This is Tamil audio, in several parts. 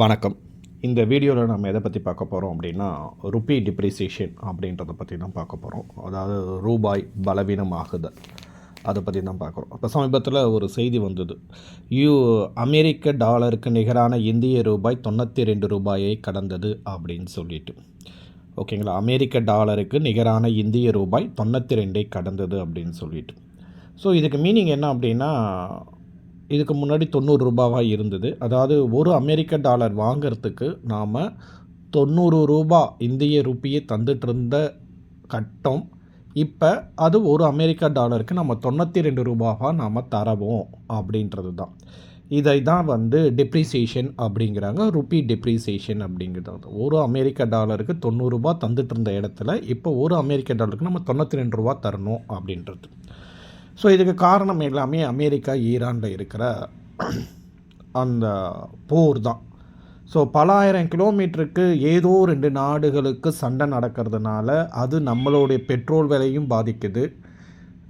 வணக்கம். இந்த வீடியோவில் நம்ம எதை பற்றி பார்க்க போகிறோம் அப்படின்னா, ருப்பி டிப்ரிசியேஷன் அப்படின்றத பற்றி தான் பார்க்க போகிறோம். அதாவது ரூபாய் பலவீனமாகுதல் அதை பற்றி தான் பார்க்குறோம். இப்போ சமீபத்தில் ஒரு செய்தி வந்தது. அமெரிக்க டாலருக்கு நிகரான இந்திய ரூபாய் 92 ரூபாயை கடந்தது அப்படின்னு சொல்லிட்டு. ஓகேங்களா, அமெரிக்க டாலருக்கு நிகரான இந்திய ரூபாய் 92 கடந்தது அப்படின்னு சொல்லிட்டு. ஸோ இதுக்கு மீனிங் என்ன அப்படின்னா, இதுக்கு முன்னாடி 90 ரூபாவாக இருந்தது. அதாவது ஒரு அமெரிக்க டாலர் வாங்கிறதுக்கு நாம் 90 ரூபா இந்திய ரூபியை தந்துட்டு இருந்த கட்டம், இப்போ அது ஒரு அமெரிக்க டாலருக்கு நம்ம 92 ரூபாவாக நாம் தரவோம் அப்படின்றது தான். இதை தான் டெப்ரிசியேஷன் அப்படிங்கிறாங்க. ருப்பி டெப்ரிசியேஷன் அப்படிங்கிறது ஒரு அமெரிக்க டாலருக்கு 90 ரூபா தந்துட்டு இருந்த இடத்துல இப்போ ஒரு அமெரிக்க டாலருக்கு நம்ம 92 ரூபா தரணும் அப்படின்றது. ஸோ இதுக்கு காரணம் எல்லாமே அமெரிக்கா ஈரானில் இருக்கிற அந்த போர் தான். ஸோ பல ஆயிரம் கிலோமீட்டருக்கு ஏதோ 2 நாடுகளுக்கு சண்டை நடக்கிறதுனால அது நம்மளுடைய பெட்ரோல் விலையும் பாதிக்குது,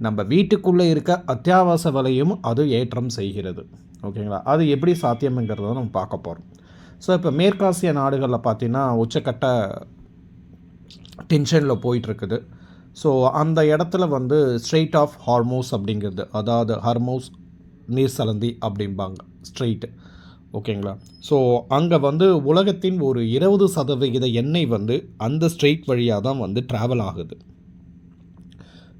நம்ம வீட்டுக்குள்ளே இருக்க அத்தியாவசிய விலையும் அது ஏற்றம் செய்கிறது. ஓகேங்களா, அது எப்படி சாத்தியம்ங்கிறத நம்ம பார்க்க போகிறோம். ஸோ இப்போ மேற்காசிய நாடுகளில் பார்த்திங்கன்னா உச்சக்கட்ட டென்ஷனில் போயிட்டுருக்குது. ஸோ அந்த இடத்துல ஸ்ட்ரெயிட் ஆஃப் ஹார்மோஸ் அப்படிங்கிறது, அதாவது ஹார்மோஸ் நீர்சலந்தி அப்படிம்பாங்க ஸ்ட்ரெயிட்டு. ஓகேங்களா, ஸோ அங்கே உலகத்தின் ஒரு 20% எண்ணெய் அந்த ஸ்ட்ரெயிட் வழியாக தான் ட்ராவல் ஆகுது.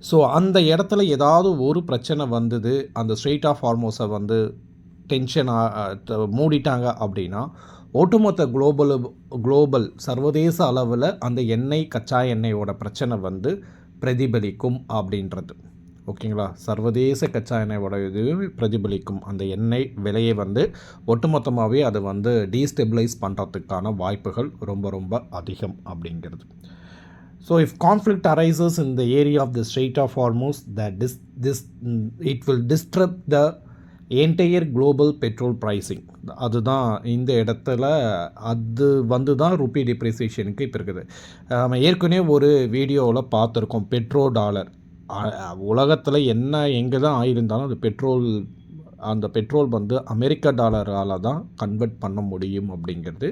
ஸோ அந்த இடத்துல ஏதாவது ஒரு பிரச்சனை வந்தது, அந்த ஸ்ட்ரெயிட் ஆஃப் ஹார்மோஸை மூடிட்டாங்க அப்படின்னா ஒட்டுமொத்த குளோபல் சர்வதேச அளவில் அந்த எண்ணெய் கச்சா எண்ணெயோட பிரச்சனை பிரதிபலிக்கும் அப்படின்றது. ஓகேங்களா, சர்வதேச கச்சா எண்ணெயோட இது பிரதிபலிக்கும். அந்த எண்ணெய் விலையை ஒட்டுமொத்தமாகவே அதை டீஸ்டெபிளைஸ் பண்ணுறதுக்கான வாய்ப்புகள் ரொம்ப ரொம்ப அதிகம் அப்படிங்கிறது. So if conflict arises in the area of the strait of Hormuz it will disturb the entire global petrol pricing. அதுதான் இந்த இடத்துல அது தான் ருப்பி டிப்ரிசியேஷனுக்கு இப்போ இருக்குது. நம்ம ஏற்கனவே ஒரு வீடியோவில் பார்த்துருக்கோம். பெட்ரோல் டாலர் உலகத்தில் எங்கே தான் ஆயிருந்தாலும் அந்த பெட்ரோல் அமெரிக்க டாலரால் தான் கன்வெர்ட் பண்ண முடியும் அப்படிங்கிறது.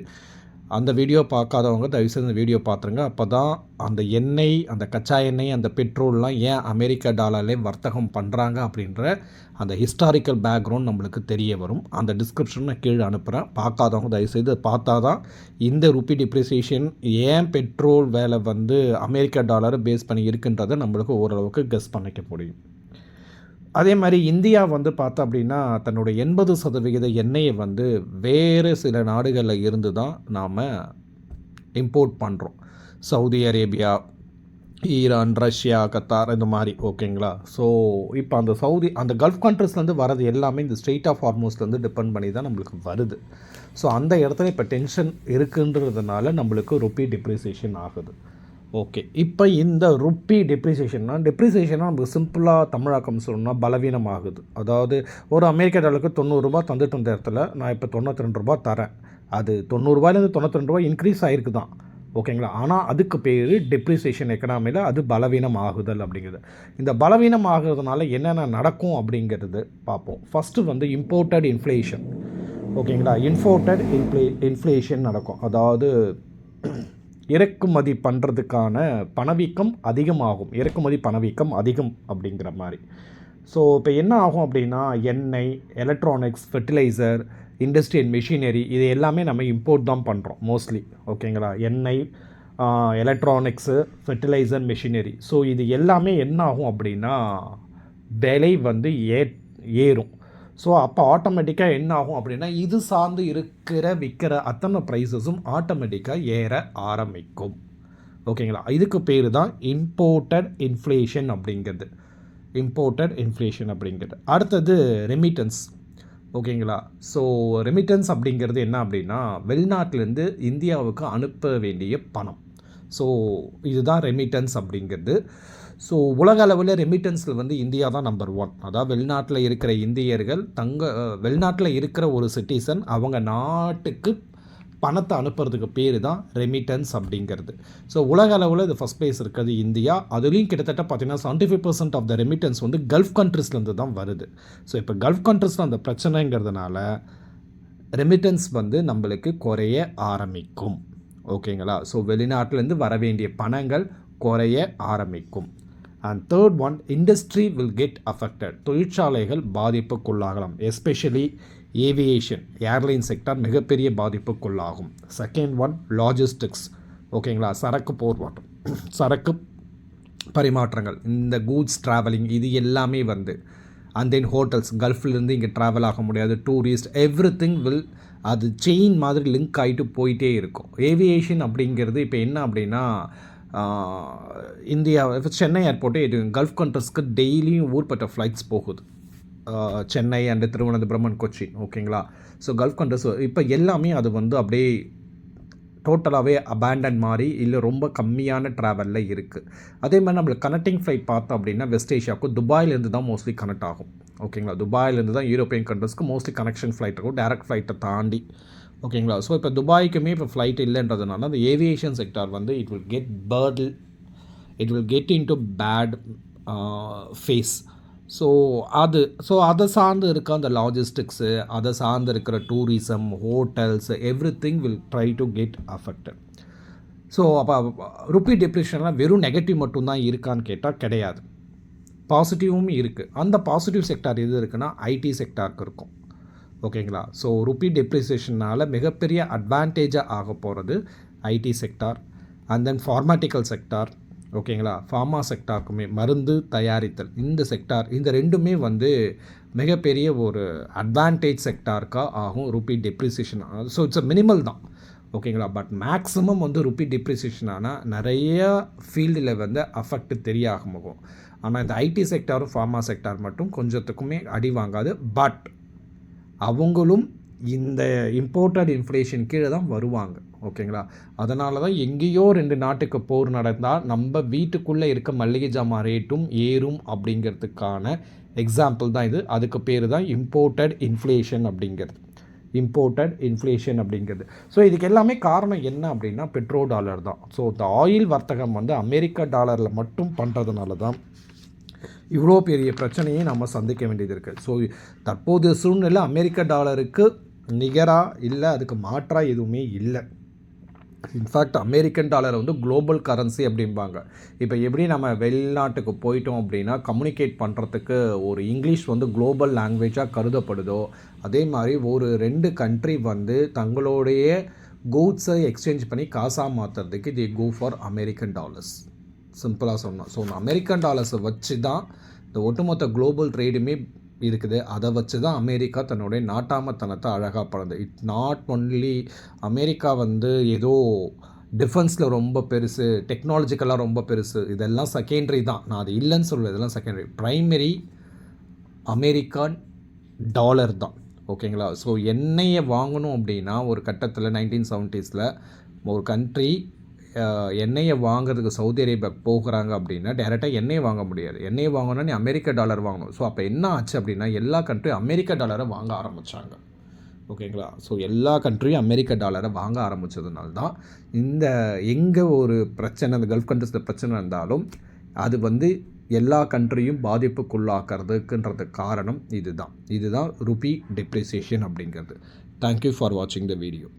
அந்த வீடியோ பார்க்காதவங்க தயவுசெய்து அந்த வீடியோ பார்த்துருங்க. அப்போ தான் அந்த எண்ணெய், அந்த கச்சா எண்ணெய், அந்த பெட்ரோல்லாம் ஏன் அமெரிக்க டாலர்லேயே வர்த்தகம் பண்ணுறாங்க அப்படின்ற அந்த ஹிஸ்டாரிக்கல் பேக்ரவுண்ட் நம்மளுக்கு தெரிய வரும். அந்த டிஸ்கிரிப்ஷன் நான் கீழே அனுப்புகிறேன். பார்க்காதவங்க தயவுசெய்து பார்த்தா தான் இந்த ருப்பி டிப்ரிசியேஷன் ஏன் பெட்ரோல் வேலை அமெரிக்க டாலரை பேஸ் பண்ணி இருக்குன்றதை நம்மளுக்கு ஓரளவுக்கு கெஸ் பண்ணிக்க முடியும். அதே மாதிரி இந்தியா பார்த்தோம் அப்படின்னா தன்னுடைய 80% எண்ணெயை வேறு சில நாடுகளில் இருந்து தான் நாம் இம்போர்ட் பண்ணுறோம். Saudi Arabia, Iran, Russia, Qatar, இந்த மாதிரி. ஓகேங்களா, ஸோ இப்போ அந்த கல்ஃப் கண்ட்ரிஸ்லேருந்து வரது எல்லாமே இந்த ஸ்ட்ரெயிட் ஆஃப் ஹார்மோஸ்லேருந்து டிபெண்ட் பண்ணி தான் நம்மளுக்கு வருது. ஸோ அந்த இடத்துல இப்போ டென்ஷன் இருக்குன்றதுனால நம்மளுக்கு ருப்பி டிப்ரிசியேஷன் ஆகுது. ஓகே, இப்போ இந்த ருப்பி டெப்ரிசியேஷன்னா நமக்கு சிம்பிளாக தமிழாக்கம் சொல்லணும்னா பலவீனம் ஆகுது. அதாவது ஒரு அமெரிக்க டாலருக்கு 90 ரூபா தந்துட்டு இருந்த இடத்துல நான் இப்போ 92 ரூபா தரேன். அது 90 ரூபாயிலேருந்து 92 ரூபா இன்க்ரீஸ் ஆகிருக்கு தான். ஓகேங்களா, ஆனால் அதுக்கு பேர் டெப்ரிசியேஷன் எக்கனாமியில் அது பலவீனம் ஆகுதல் அப்படிங்கிறது. இந்த பலவீனம் ஆகுறதுனால என்னென்ன நடக்கும் அப்படிங்கிறது பார்ப்போம். First imported inflation. ஓகேங்களா, இன்ஃப்ளேஷன் நடக்கும். அதாவது இறக்குமதி பண்ணுறதுக்கான பணவீக்கம் அதிகமாகும். இறக்குமதி பணவீக்கம் அதிகம் அப்படிங்கிற மாதிரி. ஸோ இப்போ என்ன ஆகும் அப்படின்னா எண்ணெய், electronics, fertiliser, industry and machinery இது எல்லாமே நம்ம இம்போர்ட் தான் பண்ணுறோம் மோஸ்ட்லி. ஓகேங்களா, எண்ணெய், எலக்ட்ரானிக்ஸு, ஃபெர்டிலைசர், மெஷினரி. ஸோ இது எல்லாமே என்ன ஆகும் அப்படின்னா விலை ஏறும். ஸோ அப்போ ஆட்டோமேட்டிக்காக என்ன ஆகும் அப்படின்னா இது சார்ந்து விற்கிற அத்தனை ப்ரைஸஸும் ஆட்டோமேட்டிக்காக ஏற ஆரம்பிக்கும். ஓகேங்களா, இதுக்கு பேர் தான் இம்போர்ட்டட் இன்ஃப்ளேஷன் அப்படிங்கிறது. அடுத்தது ரெமிட்டன்ஸ். ஓகேங்களா, ஸோ ரெமிட்டன்ஸ் அப்படிங்கிறது என்ன அப்படின்னா வெளிநாட்டிலேருந்து இந்தியாவுக்கு அனுப்ப வேண்டிய பணம். ஸோ இதுதான் ரெமிட்டன்ஸ் அப்படிங்கிறது. ஸோ உலக அளவில் ரெமிட்டன்ஸில் இந்தியா தான் நம்பர் 1. அதாவது வெளிநாட்டில் இருக்கிற இந்தியர்கள் வெளிநாட்டில் இருக்கிற ஒரு சிட்டிசன் அவங்க நாட்டுக்கு பணத்தை அனுப்புறதுக்கு பேர் தான் ரெமிட்டன்ஸ் அப்படிங்கிறது. ஸோ உலக அளவில் இது ஃபஸ்ட் பிளேஸ் இருக்கிறது இந்தியா. அதுலேயும் கிட்டத்தட்ட பார்த்திங்கன்னா 75% ஆஃப் த ரெமிட்டன்ஸ் கல்ஃப் கண்ட்ரிஸ்லேருந்து தான் வருது. ஸோ இப்போ கல்ஃப் கண்ட்ரிஸில் அந்த பிரச்சனைங்கிறதுனால ரெமிட்டன்ஸ் வந்து நம்மளுக்கு குறைய ஆரம்பிக்கும். ஓகேங்களா? ஸோ வெளிநாட்டிலேருந்து வர வேண்டிய பணங்கள் குறைய ஆரம்பிக்கும். And third one, industry will get affected. தொழிற்சாலைகள் பாதிப்புக்குள்ளாகலாம். எஸ்பெஷலி ஏவியேஷன், ஏர்லைன் செக்டார் மிகப்பெரிய பாதிப்புக்குள்ளாகும். Second one, logistics. ஓகேங்களா? சரக்கு போர்வாட்டம், சரக்கு பரிமாற்றங்கள், இந்த கூட்ஸ் ட்ராவலிங், இது எல்லாமே வந்து அண்ட் தென் ஹோட்டல்ஸ், கல்ஃப்லேருந்து இங்கே ட்ராவல் ஆக முடியாது, டூரிஸ்ட், எவ்ரி திங் வில், அது செயின் மாதிரி லிங்க் ஆகிட்டு போயிட்டே இருக்கும். ஏவியேஷன் அப்படிங்கிறது இப்போ என்ன அப்படின்னா, இந்தியா இப்போ சென்னை ஏர்போர்ட்டே இது கல்ஃப் கண்ட்ரிஸ்க்கு டெய்லியும் ஊர்பட்ட ஃப்ளைட்ஸ் போகுது. Chennai and Thiruvananthapuram and Cochin. ஓகேங்களா? ஸோ கல்ஃப் கண்ட்ரிஸ் இப்போ எல்லாமே அது வந்து அப்படியே டோட்டலாகவே அபேண்டன் மாதிரி இல்லை ரொம்ப கம்மியான ட்ராவலில் இருக்குது. அதே மாதிரி நம்மளுக்கு கனெக்டிங் ஃப்ளைட் பார்த்தோம் அப்படின்னா வெஸ்ட் ஏஷியாவுக்கும் துபாயிலேருந்து தான் மோஸ்ட்லி கனெக்ட் ஆகும். ஓகேங்களா? துபாயிலேருந்து தான் யூரோப்பியன் கண்ட்ரிஸ்க்கு மோஸ்ட்லி கனெக்ஷன் ஃப்ளைட் இருக்கும், டேரக்ட் ஃப்ளைட்டை தாண்டி. ஓகேங்களா? ஸோ இப்போ துபாய்க்குமே இப்போ ஃப்ளைட் இல்லைன்றதுனால அந்த ஏவியேஷன் செக்டார் வந்து it will get into bad phase. So அதை சார்ந்து இருக்க அந்த லாஜிஸ்டிக்ஸு, அதை சார்ந்து இருக்கிற tourism, hotels, everything will try to get affected. So அப்போ ருப்பி டெப்ரிஷன்லாம் வெறும் நெகட்டிவ் மட்டும்தான் இருக்கான்னு கேட்டால் கிடையாது, பாசிட்டிவும் இருக்குது. அந்த பாசிட்டிவ் செக்டார் எது இருக்குன்னா ஐடி செக்டாருக்கு இருக்கும். ஓகேங்களா? ஸோ ருப்பி டெப்ரிசியேஷனால் மிகப்பெரிய அட்வான்டேஜாக ஆக போகிறது IT sector and then ஃபார்மாட்டிக்கல் sector. ஓகேங்களா? ஃபார்மா செக்டாருக்குமே, மருந்து தயாரித்தல், இந்த செக்டார், இந்த ரெண்டுமே வந்து மிகப்பெரிய ஒரு அட்வான்டேஜ் செக்டாருக்காக ஆகும் rupee depreciation. So it's minimal தான். ஓகேங்களா? பட் மேக்ஸிமம் வந்து ருப்பி டெப்ரிசியேஷன் ஆனால் நிறைய ஃபீல்டில் வந்து அஃபெக்ட் தெரிய ஆகும். ஆனால் இந்த ஐடி செக்டாரும் ஃபார்மா செக்டார் மட்டும் கொஞ்சத்துக்குமே அடி வாங்காது. பட் அவங்களும் இந்த இம்போர்ட்டட் இன்ஃப்ளேஷன் கீழே தான் வருவாங்க. ஓகேங்களா? அதனால தான் எங்கேயோ 2 நாட்டுக்கு போர் நடந்தால் நம்ம வீட்டுக்குள்ளே இருக்க மளிகை ஜாமான் ரேட்டும் ஏறும் அப்படிங்கிறதுக்கான எக்ஸாம்பிள் தான் இது. அதுக்கு பேர் தான் இம்போர்ட்டட் இன்ஃப்ளேஷன் அப்படிங்கிறது. ஸோ இதுக்கு எல்லாமே காரணம் என்ன அப்படின்னா பெட்ரோ டாலர் தான். ஸோ இந்த ஆயில் வர்த்தகம் வந்து அமெரிக்கா டாலரில் மட்டும் பண்ணுறதுனால தான் இவ்வளோ பெரிய பிரச்சனையை நம்ம சந்திக்க வேண்டியது இருக்குது. ஸோ தற்போதைய சூழ்நிலை அமெரிக்க டாலருக்கு நிகராக இல்லை, அதுக்கு மாற்றாக எதுவுமே இல்லை. இன்ஃபேக்ட் அமெரிக்கன் டாலரை வந்து குளோபல் கரன்சி அப்படிம்பாங்க. இப்போ எப்படி நம்ம வெளிநாட்டுக்கு போயிட்டோம் அப்படின்னா கம்யூனிகேட் பண்ணுறதுக்கு ஒரு இங்கிலீஷ் வந்து குளோபல் லாங்குவேஜாக கருதப்படுதோ, அதே மாதிரி ஒரு 2 கண்ட்ரி வந்து தங்களுடைய கூட்ஸை எக்ஸ்சேஞ்ச் பண்ணி காசாக மாற்றுறதுக்கு தி கோ ஃபார் அமெரிக்கன் டாலர்ஸ். சிம்பிளாக சொன்னோம். ஸோ அமெரிக்கன் டாலர்ஸை வச்சு தான் இந்த ஒட்டுமொத்த குளோபல் ட்ரேடுமே இருக்குது. அதை வச்சு தான் அமெரிக்கா தன்னுடைய நாட்டாமத்தனத்தை அழகாக பழந்து. இட் நாட் ஒன்லி அமெரிக்கா வந்து ஏதோ டிஃபென்ஸில் ரொம்ப பெருசு, டெக்னாலஜிக்கலாக ரொம்ப பெருசு, இதெல்லாம் செகண்டரி தான். நான் அது இல்லைன்னு சொல்லலை, இதெல்லாம் செகண்டரி. ப்ரைமரி அமெரிக்கன் டாலர் தான். ஓகேங்களா? ஸோ எண்ணெயை வாங்கணும் அப்படின்னா ஒரு கட்டத்தில் 1970s ஒரு கண்ட்ரி எண்ணெயை வாங்குறதுக்கு சவுதி அரேபியாவுக்கு போகிறாங்க அப்படின்னா டேரெக்டாக எண்ணெயை வாங்க முடியாது. எண்ணெயை வாங்கணும்னா நீ அமெரிக்க டாலர் வாங்கணும். ஸோ அப்போ என்ன ஆச்சு அப்படின்னா எல்லா கண்ட்ரியும் அமெரிக்க டாலரை வாங்க ஆரம்பித்தாங்க. ஓகேங்களா? ஸோ எல்லா கண்ட்ரியும் அமெரிக்க டாலரை வாங்க ஆரம்பித்ததுனால தான் இந்த எங்கே ஒரு பிரச்சனை, அந்த கல்ஃப் கண்ட்ரிஸில் பிரச்சனை இருந்தாலும் அது வந்து எல்லா கண்ட்ரியும் பாதிப்புக்குள்ளாக்குறதுக்குன்றது காரணம் இதுதான் ருபி டெப்ரிசியேஷன் அப்படிங்கிறது. தேங்க்யூ ஃபார் வாட்சிங் த வீடியோ.